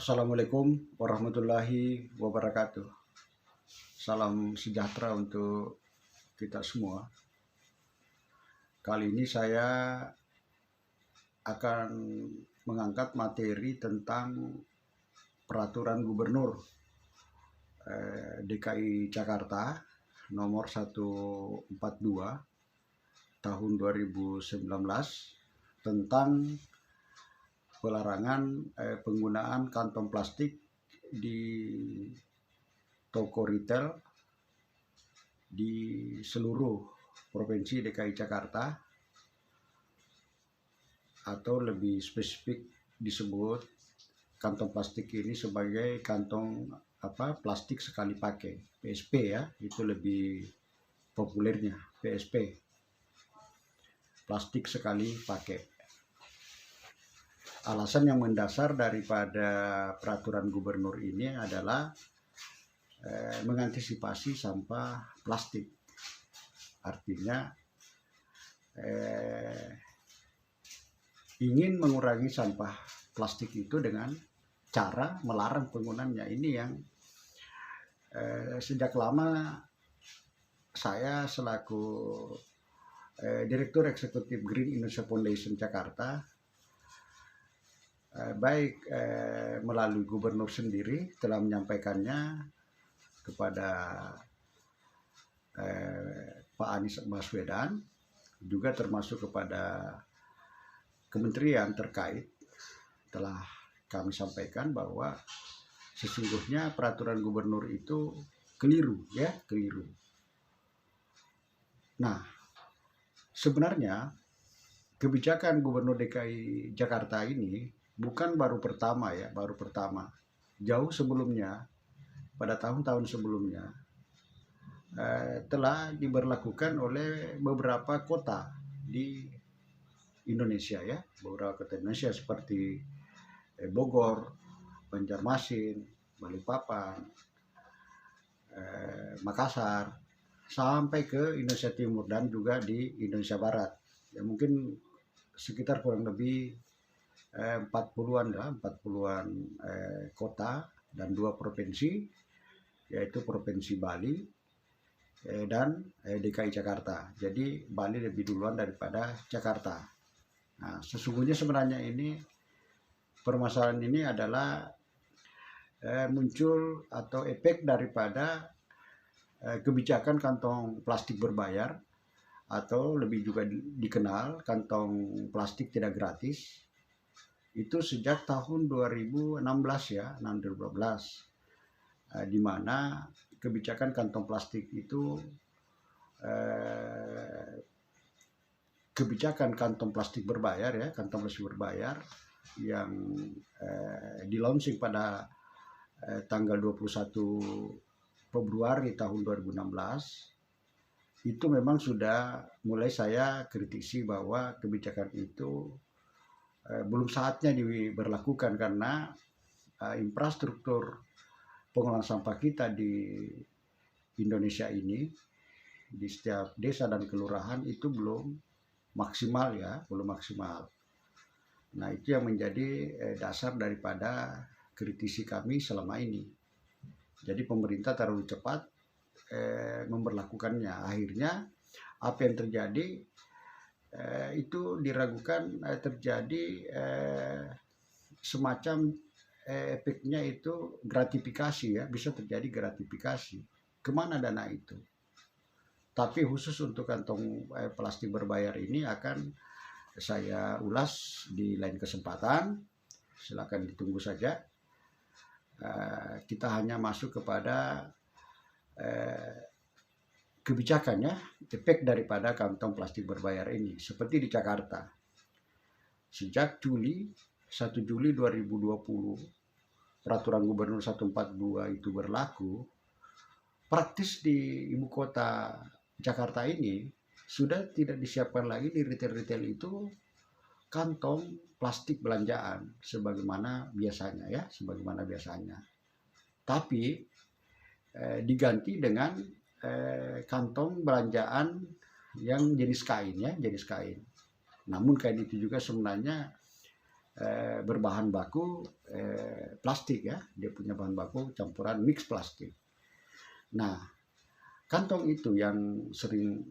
Assalamualaikum warahmatullahi wabarakatuh. Salam sejahtera untuk kita semua. Kali ini saya akan mengangkat materi tentang peraturan gubernur DKI Jakarta nomor 142 tahun 2019 tentang pelarangan penggunaan kantong plastik di toko retail di seluruh provinsi DKI Jakarta, atau lebih spesifik disebut kantong plastik ini sebagai kantong plastik sekali pakai, PSP ya, itu lebih populernya PSP, plastik sekali pakai. Alasan yang mendasar daripada peraturan gubernur ini adalah mengantisipasi sampah plastik. Artinya ingin mengurangi sampah plastik itu dengan cara melarang penggunaannya. Ini yang sejak lama saya selaku Direktur Eksekutif Green Indonesia Foundation Jakarta, baik melalui gubernur sendiri telah menyampaikannya kepada Pak Anies Baswedan, juga termasuk kepada kementerian terkait, telah kami sampaikan bahwa sesungguhnya peraturan gubernur itu keliru. Nah, sebenarnya kebijakan Gubernur DKI Jakarta ini bukan baru pertama. Jauh sebelumnya, pada tahun-tahun sebelumnya, telah diberlakukan oleh beberapa kota di Indonesia ya, beberapa kota Indonesia seperti Bogor, Banjarmasin, Balikpapan, Makassar, sampai ke Indonesia Timur dan juga di Indonesia Barat. Ya, mungkin sekitar kurang lebih 40-an kota dan 2 provinsi, yaitu Provinsi Bali dan DKI Jakarta. Jadi Bali lebih duluan daripada Jakarta. Nah, sesungguhnya sebenarnya ini permasalahan ini adalah muncul atau efek daripada kebijakan kantong plastik berbayar, atau lebih juga dikenal kantong plastik tidak gratis, itu sejak tahun 2016 ya, 2012, di mana kebijakan kantong plastik itu kebijakan kantong plastik berbayar ya, kantong plastik berbayar yang di-launching pada tanggal 21 Februari tahun 2016, itu memang sudah mulai saya kritisi bahwa kebijakan itu belum saatnya diberlakukan, karena infrastruktur pengolahan sampah kita di Indonesia ini di setiap desa dan kelurahan itu belum maksimal. Nah, itu yang menjadi dasar daripada kritisi kami selama ini. Jadi pemerintah terlalu cepat memberlakukannya. Akhirnya apa yang terjadi itu diragukan terjadi semacam efeknya itu gratifikasi ya, bisa terjadi gratifikasi. Kemana dana itu? Tapi khusus untuk kantong plastik berbayar ini akan saya ulas di lain kesempatan. Silakan ditunggu saja. Kita hanya masuk kepada kebijakannya, efek daripada kantong plastik berbayar ini. Seperti di Jakarta, sejak 1 Juli 2020 peraturan gubernur 142 itu berlaku, praktis di ibu kota Jakarta ini sudah tidak disiapkan lagi di retail-retail itu kantong plastik belanjaan sebagaimana biasanya. Tapi diganti dengan kantong belanjaan yang jenis kain. Namun kain itu juga sebenarnya berbahan baku plastik ya, dia punya bahan baku campuran mix plastik. Nah, kantong itu yang sering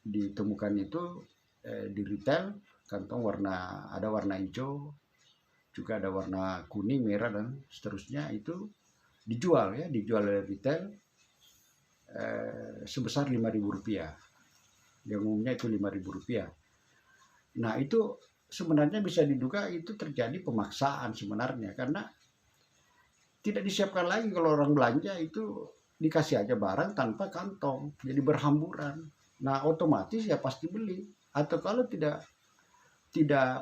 ditemukan itu di retail, kantong ada warna hijau, juga ada warna kuning, merah dan seterusnya, itu dijual oleh retail sebesar Rp5.000. Yang umumnya itu Rp5.000. Nah, itu sebenarnya bisa diduga itu terjadi pemaksaan sebenarnya, karena tidak disiapkan lagi. Kalau orang belanja itu dikasih aja barang tanpa kantong, jadi berhamburan. Nah, otomatis ya pasti beli. Atau kalau tidak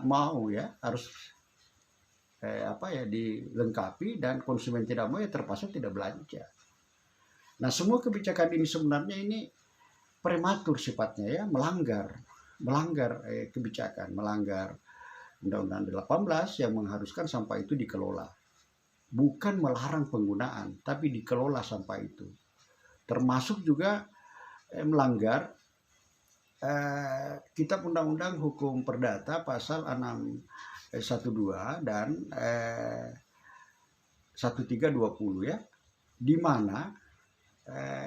mau ya harus dilengkapi, dan konsumen tidak mau ya terpaksa tidak belanja. Nah, semua kebijakan ini sebenarnya ini prematur sifatnya ya, melanggar kebijakan, melanggar Undang-Undang 18 yang mengharuskan sampah itu dikelola. Bukan melarang penggunaan, tapi dikelola sampah itu. Termasuk juga melanggar Kitab Undang-Undang Hukum Perdata pasal 612 dan 1320 ya, di mana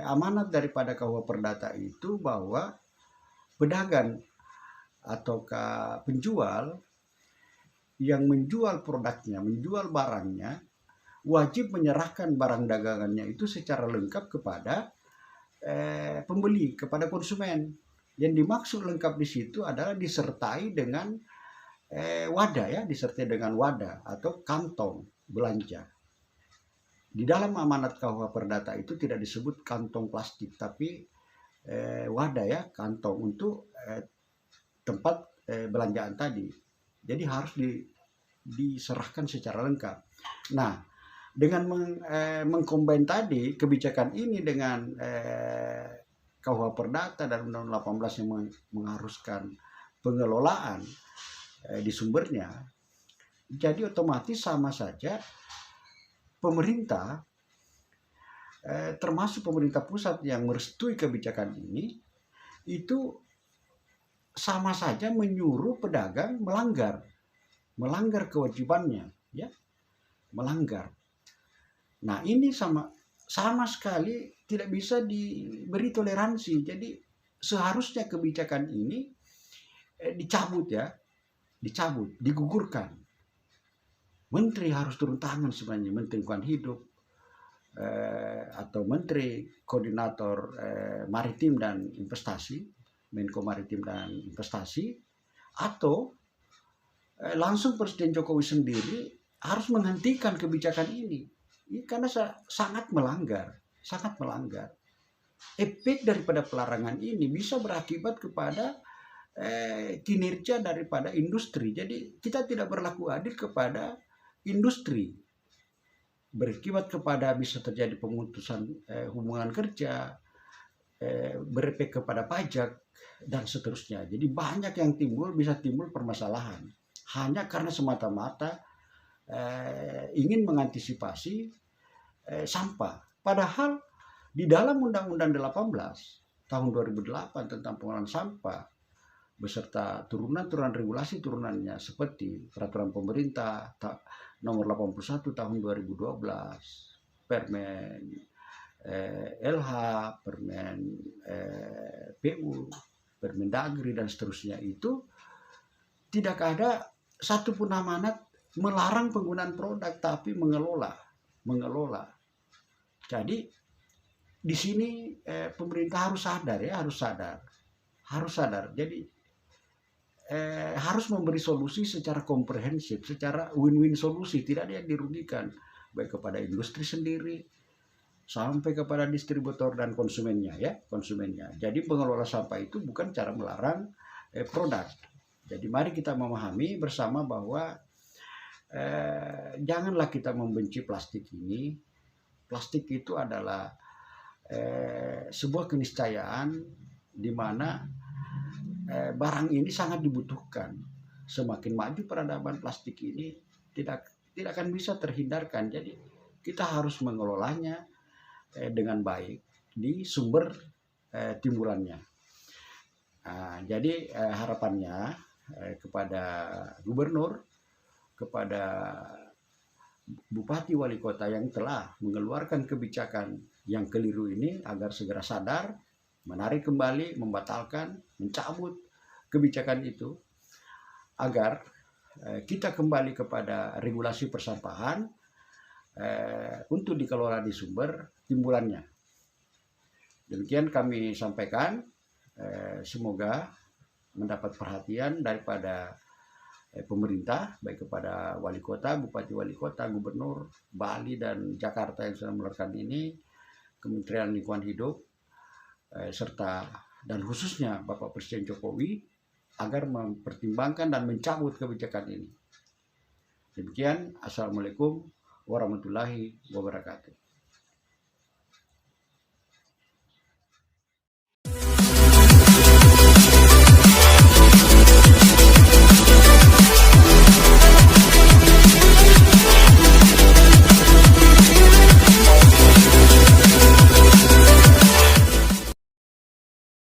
amanat daripada KUH Perdata itu bahwa pedagang ataukah penjual yang menjual produknya, menjual barangnya, wajib menyerahkan barang dagangannya itu secara lengkap kepada pembeli, kepada konsumen. Yang dimaksud lengkap di situ adalah disertai dengan wadah ya, disertai dengan wadah atau kantong belanja. Di dalam amanat KUH Perdata itu tidak disebut kantong plastik, tapi wadah ya, kantong untuk tempat belanjaan tadi. Jadi harus diserahkan secara lengkap. Nah, dengan mengcombine tadi kebijakan ini dengan KUH Perdata dan Undang-Undang 18 yang mengharuskan pengelolaan di sumbernya, jadi otomatis sama saja pemerintah, termasuk pemerintah pusat yang merestui kebijakan ini, itu sama saja menyuruh pedagang melanggar kewajibannya, ya, melanggar. Nah, ini sama sekali tidak bisa diberi toleransi. Jadi seharusnya kebijakan ini dicabut, digugurkan. Menteri harus turun tangan sebenarnya, Menteri Lingkungan Hidup atau Menteri Koordinator Maritim dan Investasi, Menko Maritim dan Investasi, atau langsung Presiden Jokowi sendiri harus menghentikan kebijakan ini karena sangat melanggar. Efek daripada pelarangan ini bisa berakibat kepada kinerja daripada industri. Jadi kita tidak berlaku adil kepada industri, berakibat kepada bisa terjadi pemutusan hubungan kerja, berefek kepada pajak dan seterusnya. Jadi banyak yang bisa timbul permasalahan hanya karena semata-mata ingin mengantisipasi sampah. Padahal di dalam Undang-Undang 18 tahun 2008 tentang pengelolaan sampah beserta turunan regulasi turunannya seperti peraturan pemerintah nomor 81 tahun 2012, Permen LH, Permen PU, Permendagri dan seterusnya, itu tidak ada satupun amanat melarang penggunaan produk, tapi mengelola. Jadi di sini pemerintah harus sadar. Jadi harus memberi solusi secara komprehensif, secara win-win solusi, tidak ada yang dirugikan, baik kepada industri sendiri sampai kepada distributor dan konsumennya. Jadi pengelola sampah itu bukan cara melarang produk. Jadi mari kita memahami bersama bahwa janganlah kita membenci plastik ini. Plastik itu adalah sebuah keniscayaan di mana barang ini sangat dibutuhkan. Semakin maju peradaban plastik ini tidak akan bisa terhindarkan. Jadi kita harus mengelolanya dengan baik di sumber timbulannya. Jadi harapannya kepada gubernur, kepada bupati wali kota yang telah mengeluarkan kebijakan yang keliru ini agar segera sadar, menarik kembali, membatalkan, mencabut kebijakan itu agar kita kembali kepada regulasi persampahan untuk dikelola di sumber timbulannya. Demikian kami sampaikan, semoga mendapat perhatian daripada pemerintah, baik kepada wali kota, bupati wali kota, gubernur Bali dan Jakarta yang sudah mengeluarkan ini, Kementerian Lingkungan Hidup, serta dan khususnya Bapak Presiden Jokowi agar mempertimbangkan dan mencabut kebijakan ini. Demikian, Assalamualaikum warahmatullahi wabarakatuh.